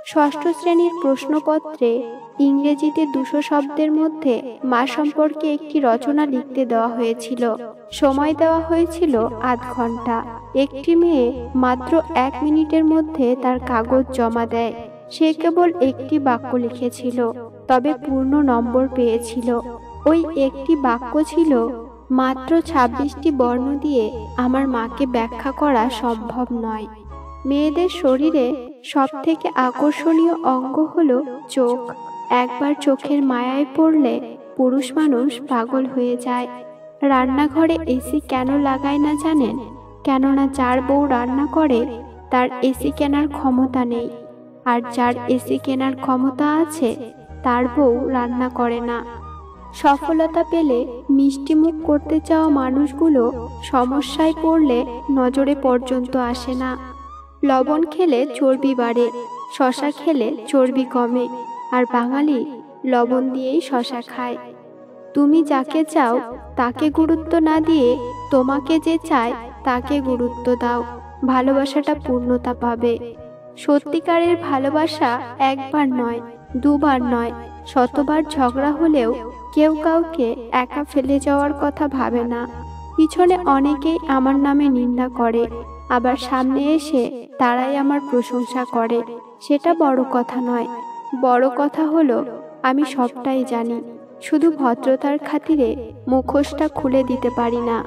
ষষ্ঠ শ্রেণীর প্রশ্নপত্রে ইংরেজিতে 200 শব্দের মধ্যে মা সম্পর্কে একটি রচনা লিখতে দেওয়া হয়েছিল। সময় দেওয়া হয়েছিল আধ ঘন্টা। একটি মেয়ে মাত্র 1 মিনিটের মধ্যে তার কাগজ জমা দেয়। সে কেবল একটি বাক্য লিখেছিল, তবে পূর্ণ নম্বর পেয়েছিল। ওই একটি বাক্য ছিল, মাত্র 26টি বর্ণ দিয়ে আমার মাকে ব্যাখ্যা করা সম্ভব নয়। মেয়েদের শরীরে সবথেকে আকর্ষণীয় অঙ্গ হলো চোখ। একবার চোখের মায়ায় পড়লে পুরুষ মানুষ পাগল হয়ে যায়। রান্নাঘরে এসি কেন লাগায় না জানেন? কেননা যার বউ রান্না করে তার এসি কেনার ক্ষমতা নেই, আর যার এসি কেনার ক্ষমতা আছে তার বউ রান্না করে না। সফলতা পেলে মিষ্টিমুখ করতে চাওয়া মানুষগুলো সমস্যায় পড়লে নজরে পর্যন্ত আসে না। লবণ খেলে চর্বি বাড়ে, শশা খেলে চর্বি কমে, আর বাঙালি লবণ দিয়েই শশা খায়। তুমি যাকে চাও তাকে গুরুত্ব না দিয়ে তোমাকে যে চায় তাকে গুরুত্ব দাও, ভালোবাসাটা পূর্ণতা পাবে। সত্যিকারের ভালোবাসা একবার নয়, দুবার নয়, শতবার ঝগড়া হলেও কেউ কাউকে একা ফেলে যাওয়ার কথা ভাবে না। পিছনে অনেকেই আমার নামে নিন্দা করে, আবার সামনে এসে তারাই আমার প্রশংসা করে। সেটা বড় কথা নয়। বড় কথা হলো আমি সবটাই জানি, শুধু ভদ্রতার খাতিরে মুখোশটা খুলে দিতে পারি না।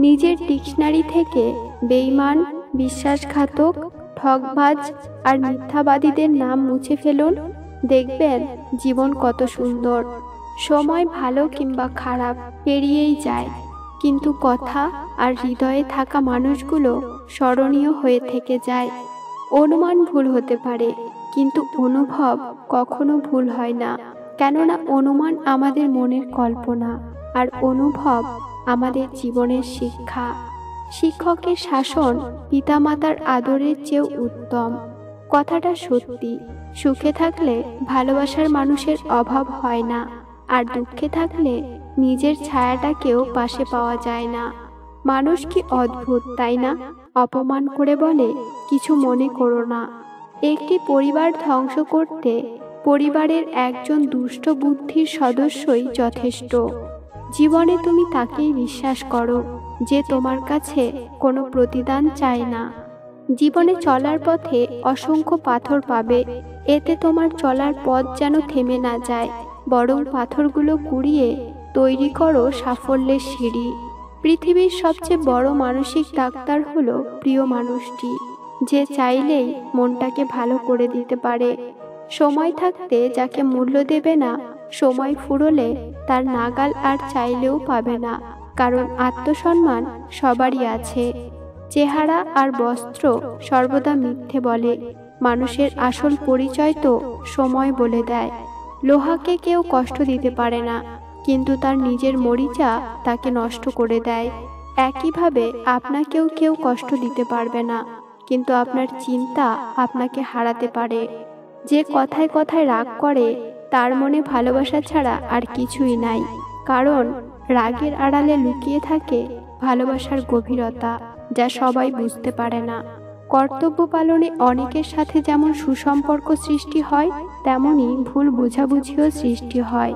নিজের ডিকশনারি থেকে বেঈমান, বিশ্বাসঘাতক, ঠকবাজ আর মিথ্যাবাদীদের নাম মুছে ফেলুন, দেখবেন জীবন কত সুন্দর। সময় ভালো কিংবা খারাপ পেরিয়েই যায়, কিন্তু কথা আর হৃদয়ে থাকা মানুষগুলো স্মরণীয় হয়ে থেকে যায়। অনুমান ভুল হতে পারে, কিন্তু অনুভব কখনো ভুল হয় না, কেননা অনুমান আমাদের মনের কল্পনা, আর অনুভব আমাদের জীবনের শিক্ষা। শিক্ষকের শাসন পিতামাতার আদরের চেয়েও উত্তম। কথাটা সত্যি। সুখে থাকলে ভালোবাসার মানুষের অভাব হয় না, আর দুঃখে থাকলে নিজের ছায়াটাকেও পাশে পাওয়া যায় না। মানুষ কি অদ্ভুত, তাই না? অপমান করে বলে, কিছু মনে করো না। একটি পরিবার ধ্বংস করতে পরিবারের একজন দুষ্ট বুদ্ধির সদস্যই যথেষ্ট। জীবনে তুমি তাকেই বিশ্বাস করো যে তোমার কাছে কোনো প্রতিদান চায় না। জীবনে চলার পথে অসংখ্য পাথর পাবে, এতে তোমার চলার পথ যেন থেমে না যায়, বরং পাথরগুলো কুড়িয়ে তৈরি করো সাফল্যের সিঁড়ি। পৃথিবীর সবচেয়ে বড় মানসিক ডাক্তার হলো প্রিয় মানুষটি, যে চাইলেই মনটাকে ভালো করে দিতে পারে। সময় থাকতে যাকে মূল্য দেবে না, সময় ফুরোলে তার নাগাল আর চাইলেও পাবে না, কারণ আত্মসম্মান সবারই আছে। চেহারা আর বস্ত্র সর্বদা মিথ্যে বলে, মানুষের আসল পরিচয় তো সময় বলে দেয়। লোহাকে কেউ কষ্ট দিতে পারে না, কিন্তু তার নিজের মরিচা তাকে নষ্ট করে দেয়। একইভাবে আপনাকেও কেউ কষ্ট দিতে পারবে না, কিন্তু আপনার চিন্তা আপনাকে হারাতে পারে। যে কথায় কথায় রাগ করে তার মনে ভালোবাসা ছাড়া আর কিছুই নাই, কারণ রাগের আড়ালে লুকিয়ে থাকে ভালোবাসার গভীরতা, যা সবাই বুঝতে পারে না। কর্তব্য পালনে অনেকের সাথে যেমন সুসম্পর্ক সৃষ্টি হয়, তেমনি ভুল বোঝাবুঝিও সৃষ্টি হয়।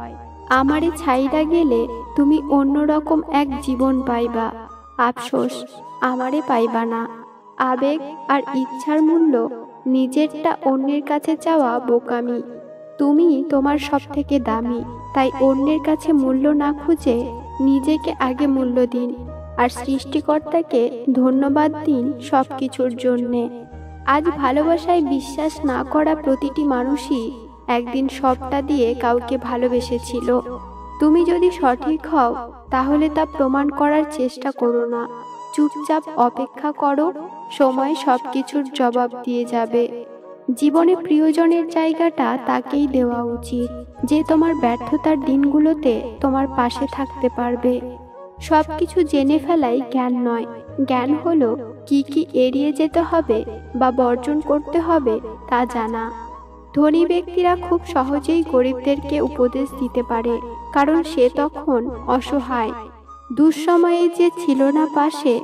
আমারে ছাইড়া গেলে তুমি অন্যরকম এক জীবন পাইবা, আফসোস আমারে পাইবা না। আবেগ আর ইচ্ছার মূল্য নিজেরটা অন্যের কাছে চাওয়া বোকামি। তুমি তোমার সব থেকে দামি, তাই অন্যের কাছে মূল্য না খুঁজে নিজেকে আগে মূল্য দিন, আর সৃষ্টিকর্তাকে ধন্যবাদ দিন সব কিছুর জন্যে। আজ ভালোবাসায় বিশ্বাস না করা প্রতিটি মানুষই একদিন সবটা দিয়ে কাউকে ভালোবেসেছিল। তুমি যদি সঠিক হও তাহলে তা প্রমাণ করার চেষ্টা করো না, চুপচাপ অপেক্ষা করো, সময় সবকিছুর জবাব দিয়ে যাবে। জীবনে প্রিয়জনের জায়গাটা তাকেই দেওয়া উচিত, যে তোমার ব্যর্থতার দিনগুলোতে তোমার পাশে থাকতে পারবে। সবকিছু জেনে ফেলাই জ্ঞান নয়, জ্ঞান হলো কি কি এড়িয়ে যেতে হবে বা বর্জন করতে হবে তা জানা। ধনী ব্যক্তিরা খুব সহজেই গরিবদেরকে উপদেশ দিতে পারে, কারণ সে তখন অসহায়। দুঃসময়ে যে ছিল না পাশে,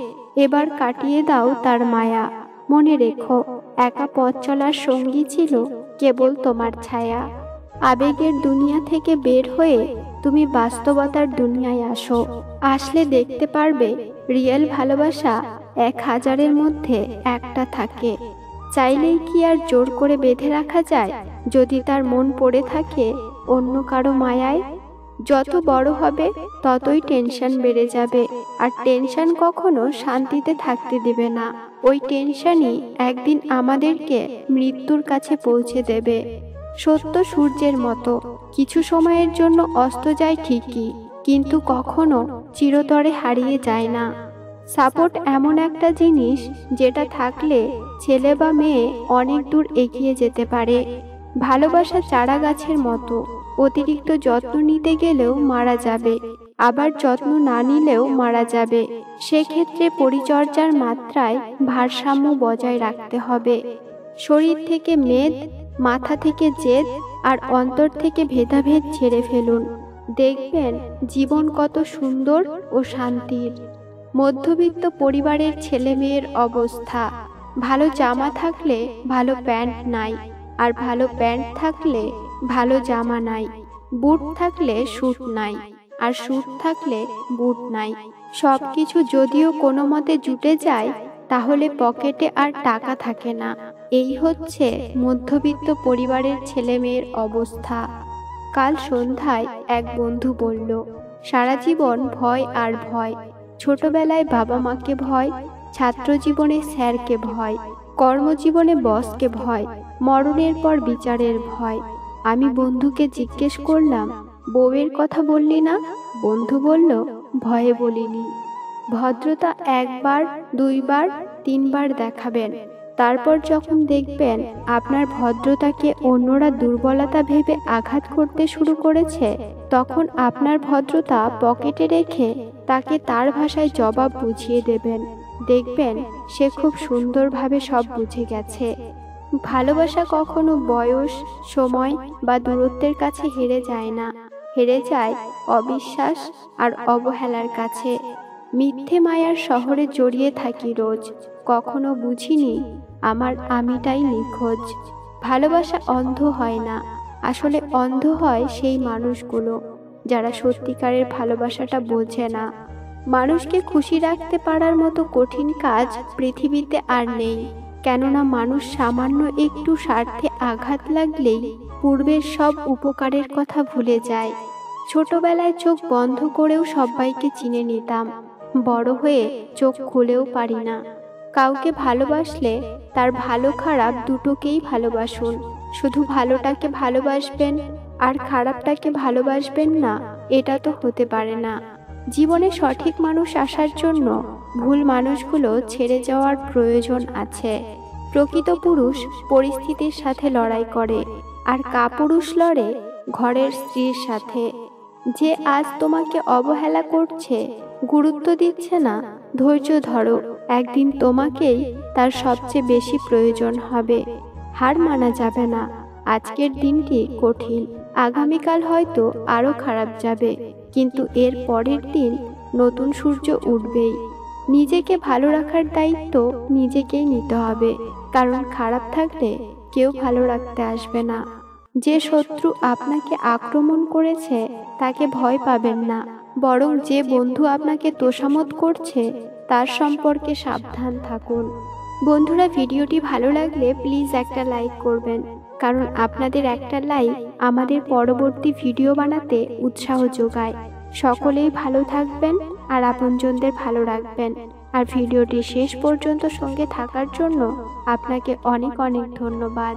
এবার কাটিয়ে দাও তার মায়া। মনে রেখো, একা পথ চলার সঙ্গী ছিল কেবল তোমার ছায়া। আবেগের দুনিয়া থেকে বের হয়ে তুমি বাস্তবতার দুনিয়ায় আসো। আসলে দেখতে পারবে রিয়েল ভালোবাসা 1000-এর মধ্যে একটা থাকে। চাইলেই কি আর জোর করে বেঁধে রাখা যায় যদি তার মন পড়ে থাকে অন্য কারো মায়ায়? যত বড় হবে ততই টেনশন বেড়ে যাবে, আর টেনশন কখনো শান্তিতে থাকতে দেবে না। ওই টেনশনই একদিন আমাদেরকে মৃত্যুর কাছে পৌঁছে দেবে। সত্য সূর্যের মতো, কিছু সময়ের জন্য অস্ত যায় ঠিকই, কিন্তু কখনো চিরতরে হারিয়ে যায় না। সাপোর্ট এমন একটা জিনিস যেটা থাকলে ছেলে বা মেয়ে অনেক দূর এগিয়ে যেতে পারে। ভালোবাসা চারা গাছের মতো, অতিরিক্ত যত্ন নিতে গেলেও মারা যাবে, আবার যত্ন না নিলেও মারা যাবে। সেক্ষেত্রে পরিচর্যার মাত্রায় ভারসাম্য বজায় রাখতে হবে। শরীর থেকে মেদ, মাথা থেকে জেদ, আর অন্তর থেকে ভেদাভেদ ছেড়ে ফেলুন। দেখবেন জীবন কত সুন্দর ও শান্তির। মধ্যবিত্ত পরিবারের ছেলে মেয়ের অবস্থা, ভালো জামা থাকলে ভালো প্যান্ট নাই, আর ভালো প্যান্ট থাকলে ভালো জামা নাই। বুট থাকলে স্যুট নাই, আর স্যুট থাকলে বুট নাই। সবকিছু যদিও কোনো মতে জুটে যায়, তাহলে পকেটে আর টাকা থাকে না। এই হচ্ছে মধ্যবিত্ত পরিবারের ছেলে মেয়ের অবস্থা। কাল সন্ধ্যায় এক বন্ধু বলল, সারা জীবন ভয় আর ভয়। ছোটবেলায় বাবা মাকে ভয়, ছাত্র জীবনে স্যারকে ভয়, কর্মজীবনে বসকে ভয়, মরণের পর বিচারের ভয়। আমি বন্ধুকে জিজ্ঞেস করলাম, বউয়ের কথা বললি না? বন্ধু বলল, ভয়ে বলিনি। ভদ্রতা 1 বার, 2 বার, 3 বার দেখাবেন। তারপর যখন দেখবেন আপনার ভদ্রতাকে অন্যরা দুর্বলতা ভেবে আঘাত করতে শুরু করেছে, তখন আপনার ভদ্রতা পকেটে রেখে তাকে তার ভাষায় জবাব বুঝিয়ে দেবেন। দেখবেন সে খুব সুন্দরভাবে সব বুঝে গেছে। ভালোবাসা কখনো বয়স, সময় বা দূরত্বের কাছে হেরে যায় না, হেরে যায় অবিশ্বাস আর অবহেলার কাছে। মিথ্যে মায়ার শহরে জড়িয়ে থাকি রোজ, কখনো বুঝিনি আমার আমিটাই নিখোঁজ। ভালোবাসা অন্ধ হয় না, আসলে অন্ধ হয় সেই মানুষগুলো যারা সত্যিকারের ভালোবাসাটা বোঝে না। মানুষকে খুশি রাখতে পারার মতো কঠিন কাজ পৃথিবীতে আর নেই, কেননা মানুষ সামান্য একটু স্বার্থে আঘাত লাগলেই পূর্বের সব উপকারের কথা ভুলে যায়। ছোটবেলায় চোখ বন্ধ করেও সবাইকে চিনে নিতাম, বড় হয়ে চোখ খুলেও পারি না। কাউকে ভালোবাসলে তার ভালো খারাপ দুটোকেই ভালোবাসুন। শুধু ভালোটাকে ভালোবাসবেন আর খারাপটাকে ভালোবাসবেন না, এটা তো হতে পারে না। জীবনে সঠিক মানুষ আসার জন্য ভুল মানুষগুলো ছেড়ে যাওয়ার প্রয়োজন আছে। প্রকৃত পুরুষ পরিস্থিতির সাথে লড়াই করে, আর কাপুরুষ লড়ে ঘরের স্ত্রীর সাথে। যে আজ তোমাকে অবহেলা করছে, গুরুত্ব দিচ্ছে না, ধৈর্য ধরো, একদিন তোমাকেই তার সবচেয়ে বেশি প্রয়োজন হবে। হার মানা যাবে না। আজকের দিনটি কঠিন, আগামীকাল হয়তো আরো খারাপ যাবে, কিন্তু এর পরের দিন নতুন সূর্য উঠবেই। নিজেকে ভালো রাখার দায়িত্ব নিজেকেই নিতে হবে, কারণ খারাপ থাকলে কেউ ভালো রাখতে আসবে না। যে শত্রু আপনাকে আক্রমণ করেছে তাকে ভয় পাবেন না, বরং যে বন্ধু আপনাকে তোষামত করছে তার সম্পর্কে সাবধান থাকুন। বন্ধুরা, ভিডিওটি ভালো লাগলে প্লিজ একটা লাইক করবেন, কারণ আপনাদের একটা লাইক আমাদের পরবর্তী ভিডিও বানাতে উৎসাহ যোগায়। সকলেই ভালো থাকবেন আর আপনজনদের ভালো রাখবেন। আর ভিডিওটি শেষ পর্যন্ত সঙ্গে থাকার জন্য আপনাকে অনেক অনেক ধন্যবাদ।